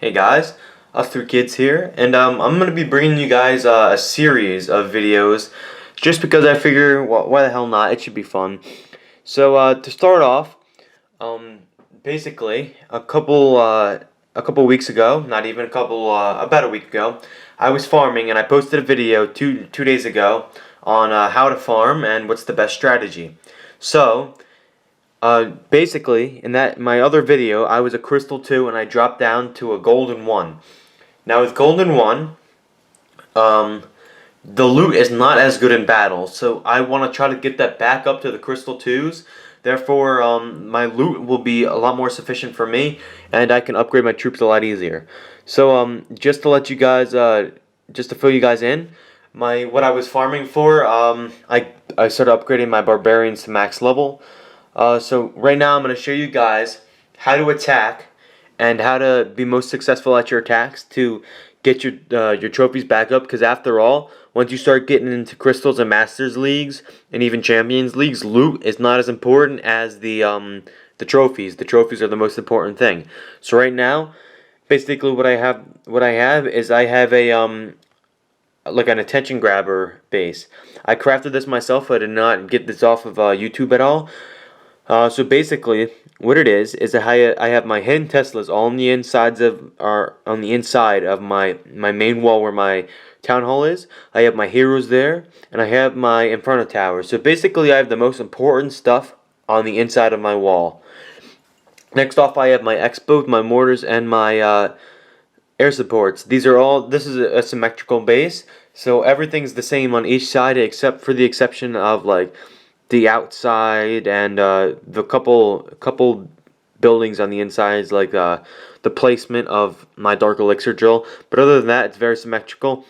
Hey guys, us three kids here, and I'm gonna be bringing you guys a series of videos, just because I figure, well, why the hell not? It should be fun. So to start off, um, basically a couple weeks ago, not even a couple, about a week ago, I was farming and I posted a video two days ago on how to farm and what's the best strategy. So basically, in that my other video, I was a Crystal 2 and I dropped down to a Golden 1. Now with Golden 1, um, the loot is not as good in battle, so I want to try to get that back up to the Crystal 2s. Therefore, my loot will be a lot more sufficient for me, and I can upgrade my troops a lot easier. So, just to let you guys, just to fill you guys in, what I was farming for, I started upgrading my barbarians to max level. So right now I'm going to show you guys how to attack and how to be most successful at your attacks to get your trophies back up. Because after all, once you start getting into crystals and masters leagues and even champions leagues, loot is not as important as the trophies. The trophies are the most important thing. So right now, basically what I have is I have a like an attention grabber base. I crafted this myself. I did not get this off of YouTube at all. So basically, what it is I have my hidden Teslas all on the inside of my main wall where my town hall is. I have my heroes there, and I have my Inferno towers. So basically, I have the most important stuff on the inside of my wall. Next off, I have my X-bows, my mortars, and my air supports. This is a symmetrical base, so everything's the same on each side except for the exception of like the outside and the couple buildings on the insides, like the placement of my dark elixir drill. But other than that, it's very symmetrical.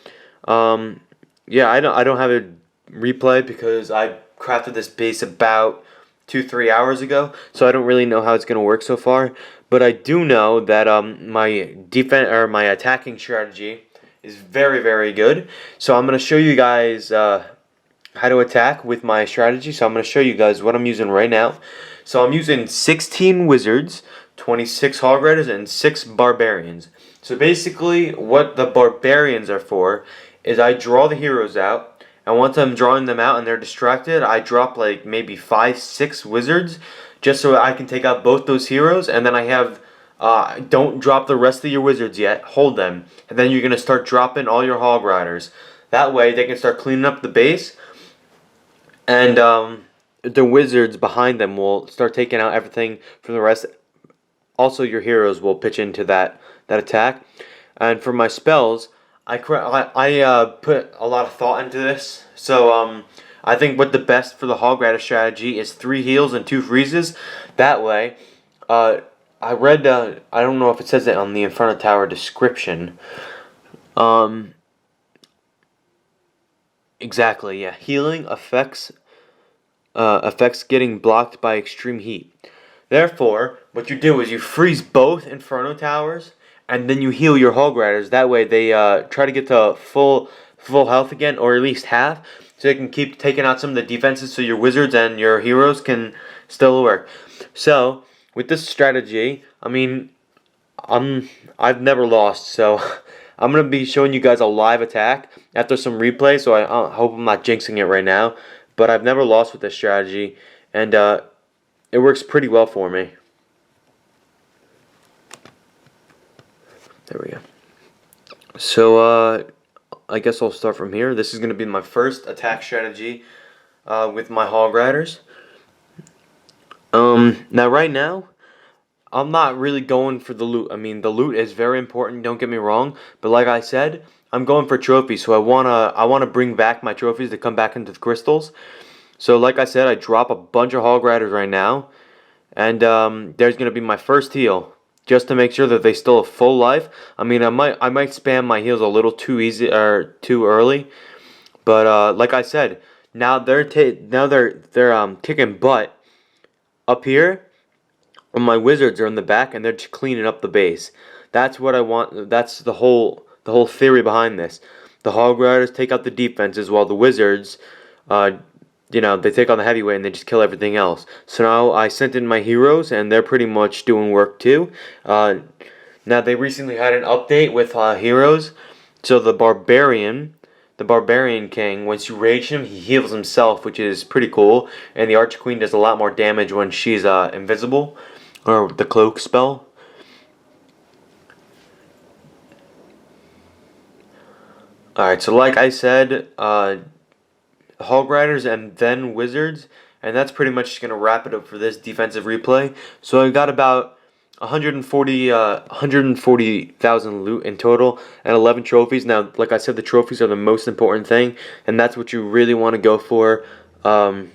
Yeah, I don't have a replay because I crafted this base about 2-3 hours ago, so I don't really know how it's gonna work so far. But I do know that my defense or my attacking strategy is very good. So I'm gonna show you guys how to attack with my strategy. So I'm going to show you guys what I'm using right now. So I'm using 16 wizards, 26 hog riders, and 6 barbarians. So basically what the barbarians are for is I draw the heroes out, and once I'm drawing them out and they're distracted, I drop like maybe 5-6 wizards just so I can take out both those heroes, and then I have don't drop the rest of your wizards yet, hold them, and then you're going to start dropping all your hog riders. That way they can start cleaning up the base, and the wizards behind them will start taking out everything from the rest. Also, your heroes will pitch into that attack. And for my spells, I put a lot of thought into this. So I think what the best for the hog rider strategy is 3 heals and 2 freezes. That way, I read I don't know if it says it on the Inferno Tower description. Exactly, yeah. Healing affects getting blocked by extreme heat. Therefore, what you do is you freeze both Inferno towers, and then you heal your hog riders. That way, they try to get to full health again, or at least half, so they can keep taking out some of the defenses, so your wizards and your heroes can still work. So, with this strategy, I mean, I've never lost, so I'm gonna be showing you guys a live attack after some replay. So I hope I'm not jinxing it right now, but I've never lost with this strategy, and it works pretty well for me. There we go. So I guess I'll start from here. This is gonna be my first attack strategy with my hog riders. Now right now, I'm not really going for the loot. I mean, the loot is very important, don't get me wrong, but like I said, I'm going for trophies, so I wanna bring back my trophies to come back into the crystals. So like I said, I drop a bunch of hog riders right now, and there's gonna be my first heal, just to make sure that they still have full life. I mean, I might spam my heals a little too easy or too early, but like I said, now they're kicking butt up here. My wizards are in the back, and they're just cleaning up the base. That's what I want. That's the whole theory behind this. The hog riders take out the defenses, while the wizards, they take on the heavyweight and they just kill everything else. So now I sent in my heroes, and they're pretty much doing work too. Now they recently had an update with heroes. So the barbarian king, once you rage him, he heals himself, which is pretty cool. And the arch queen does a lot more damage when she's invisible, or the cloak spell. Alright, so like I said, Hog Riders and then Wizards, and that's pretty much going to wrap it up for this defensive replay. So I got about 140,000 loot in total and 11 trophies. Now, like I said, the trophies are the most important thing, and that's what you really want to go for in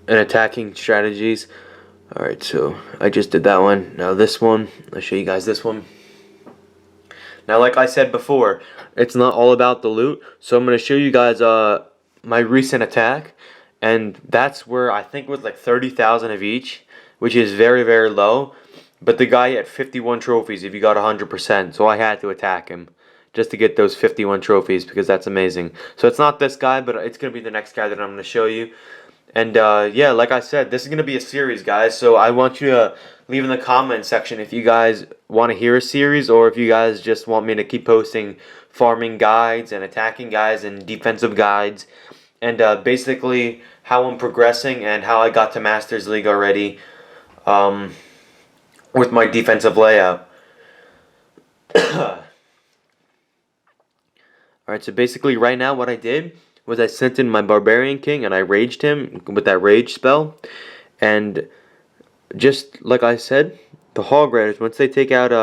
attacking strategies. Alright, so I just did that one. Now this one, I'll show you guys this one. Now, like I said before, it's not all about the loot. So I'm going to show you guys my recent attack. And that's where I think it was like 30,000 of each, which is very, very low. But the guy had 51 trophies if you got 100%. So I had to attack him just to get those 51 trophies because that's amazing. So it's not this guy, but it's going to be the next guy that I'm going to show you. And yeah, like I said, this is going to be a series, guys. So I want you to leave in the comment section if you guys want to hear a series or if you guys just want me to keep posting farming guides and attacking guides and defensive guides. And basically how I'm progressing and how I got to Masters League already with my defensive layout. Alright, so basically right now what I did was I sent in my Barbarian King and I raged him with that rage spell. And just like I said, the Hog Riders, once they take out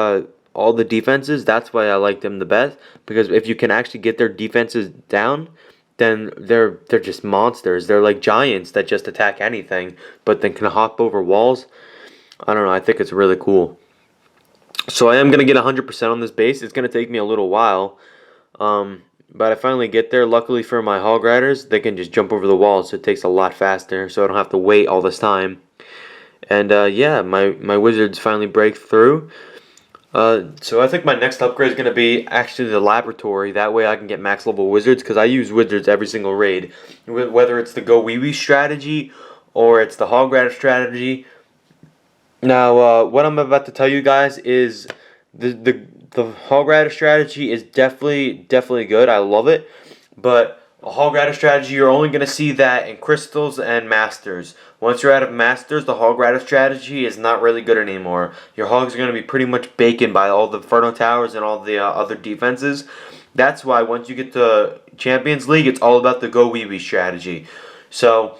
all the defenses, that's why I like them the best. Because if you can actually get their defenses down, then they're just monsters. They're like giants that just attack anything, but then can hop over walls. I don't know, I think it's really cool. So I am going to get 100% on this base. It's going to take me a little while. But I finally get there. Luckily for my Hog Riders, they can just jump over the walls, so it takes a lot faster, so I don't have to wait all this time. And yeah, my Wizards finally break through. So I think my next upgrade is going to be actually the laboratory. That way I can get max level wizards because I use wizards every single raid. Whether it's the Go Wee Wee strategy or it's the Hog Rider strategy. Now, what I'm about to tell you guys is the Hog Rider strategy is definitely good. I love it. But a Hog Rider strategy, you're only going to see that in Crystals and Masters. Once you're out of Masters, the Hog Rider strategy is not really good anymore. Your Hogs are going to be pretty much bacon by all the Inferno Towers and all the other defenses. That's why once you get to Champions League, it's all about the Go Wee Wee strategy. So,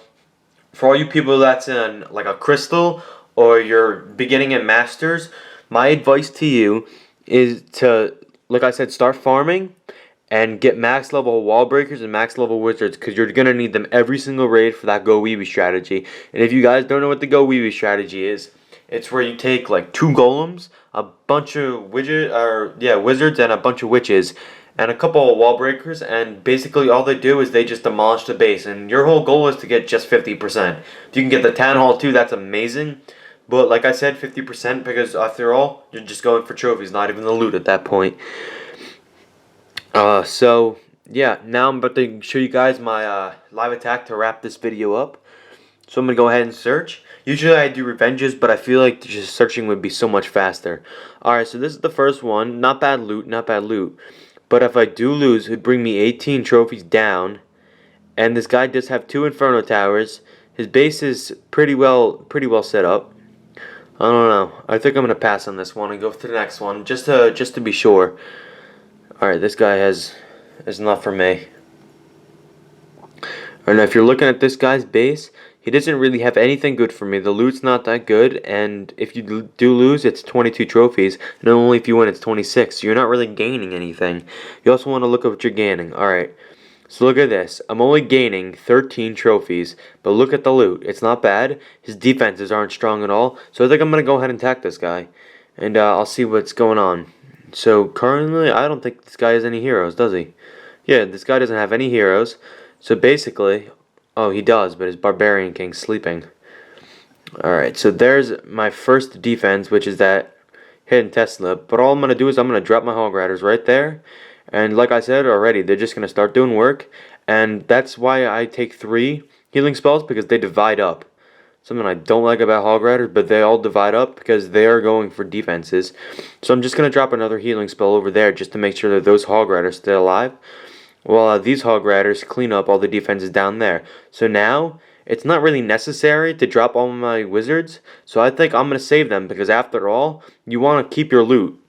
for all you people that's in like a Crystal or you're beginning at Masters, my advice to you is to, like I said, start farming and get max level wall breakers and max level wizards because you're going to need them every single raid for that Go Wee Wee strategy. And if you guys don't know what the Go Wee Wee strategy is, it's where you take like 2 golems, a bunch of wizards and a bunch of witches and a couple of wall breakers, and basically all they do is they just demolish the base, and your whole goal is to get just 50%. If you can get the Town Hall too, that's amazing. But like I said, 50% because after all, you're just going for trophies, not even the loot at that point. So yeah, now I'm about to show you guys my live attack to wrap this video up. So I'm gonna go ahead and search. Usually I do revenges, but I feel like just searching would be so much faster. Alright, so this is the first one. Not bad loot, not bad loot. But if I do lose, it would bring me 18 trophies down. And this guy does have 2 Inferno Towers. His base is pretty well set up. I don't know. I think I'm gonna pass on this one and go to the next one just to be sure. Alright, this guy is not for me. Alright, now if you're looking at this guy's base, he doesn't really have anything good for me. The loot's not that good, and if you do lose, it's 22 trophies, and only if you win, it's 26. So you're not really gaining anything. You also want to look at what you're gaining. Alright, so look at this. I'm only gaining 13 trophies, but look at the loot. It's not bad. His defenses aren't strong at all, so I think I'm going to go ahead and attack this guy, and I'll see what's going on. So currently, I don't think this guy has any heroes, does he? Yeah, this guy doesn't have any heroes. So basically, oh, he does, but his Barbarian King's sleeping. Alright, so there's my first defense, which is that hidden Tesla. But all I'm going to do is I'm going to drop my Hog Riders right there. And like I said already, they're just going to start doing work. And that's why I take 3 healing spells, because they divide up. something I don't like about Hog Riders, but they all divide up because they are going for defenses. So I'm just going to drop another healing spell over there just to make sure that those Hog Riders stay alive. While these Hog Riders clean up all the defenses down there. So now, it's not really necessary to drop all my wizards. So I think I'm going to save them because after all, you want to keep your loot.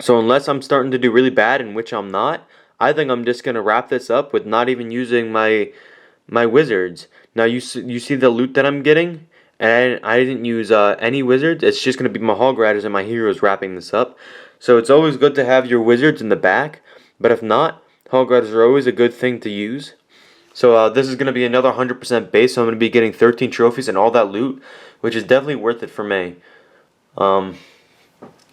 So unless I'm starting to do really bad, in which I'm not, I think I'm just going to wrap this up with not even using my wizards. Now you see the loot that I'm getting, and I didn't use any wizards. It's just going to be my Hog Riders and my heroes wrapping this up. So it's always good to have your wizards in the back, but if not, Hog Riders are always a good thing to use. So this is going to be another 100% base, so I'm going to be getting 13 trophies and all that loot, which is definitely worth it for me.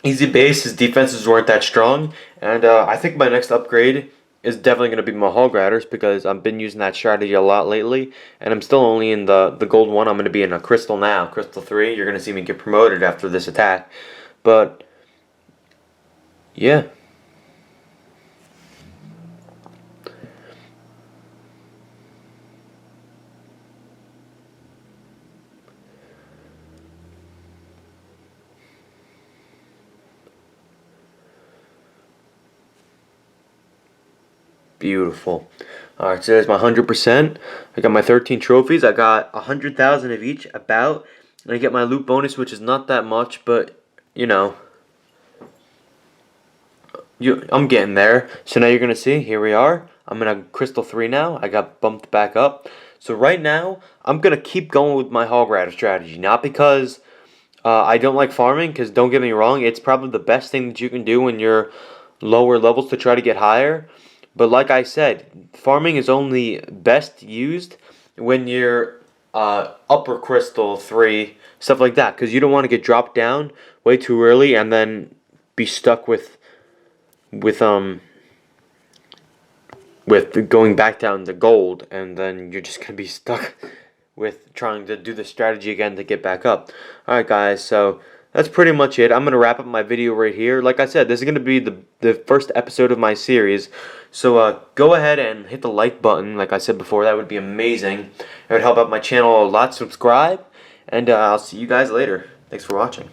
Easy base, his defenses weren't that strong, and I think my next upgrade is definitely going to be my Hog Riders because I've been using that strategy a lot lately, and I'm still only in the gold 1. I'm going to be in a crystal now, crystal 3. You're going to see me get promoted after this attack, but yeah. Beautiful. Alright, so there's my 100%. I got my 13 trophies. I got 100,000 of each, about. And I get my loot bonus, which is not that much, but, you know, I'm getting there. So now you're going to see, here we are. I'm in a Crystal 3 now. I got bumped back up. So right now, I'm going to keep going with my Hog Rider strategy. Not because I don't like farming, because don't get me wrong, it's probably the best thing that you can do when you're lower levels to try to get higher. But like I said, farming is only best used when you're upper crystal 3, stuff like that. Because you don't want to get dropped down way too early and then be stuck with going back down to gold. And then you're just going to be stuck with trying to do the strategy again to get back up. Alright guys, so that's pretty much it. I'm going to wrap up my video right here. Like I said, this is going to be the first episode of my series. So go ahead and hit the like button. Like I said before, that would be amazing. It would help out my channel a lot. Subscribe. And I'll see you guys later. Thanks for watching.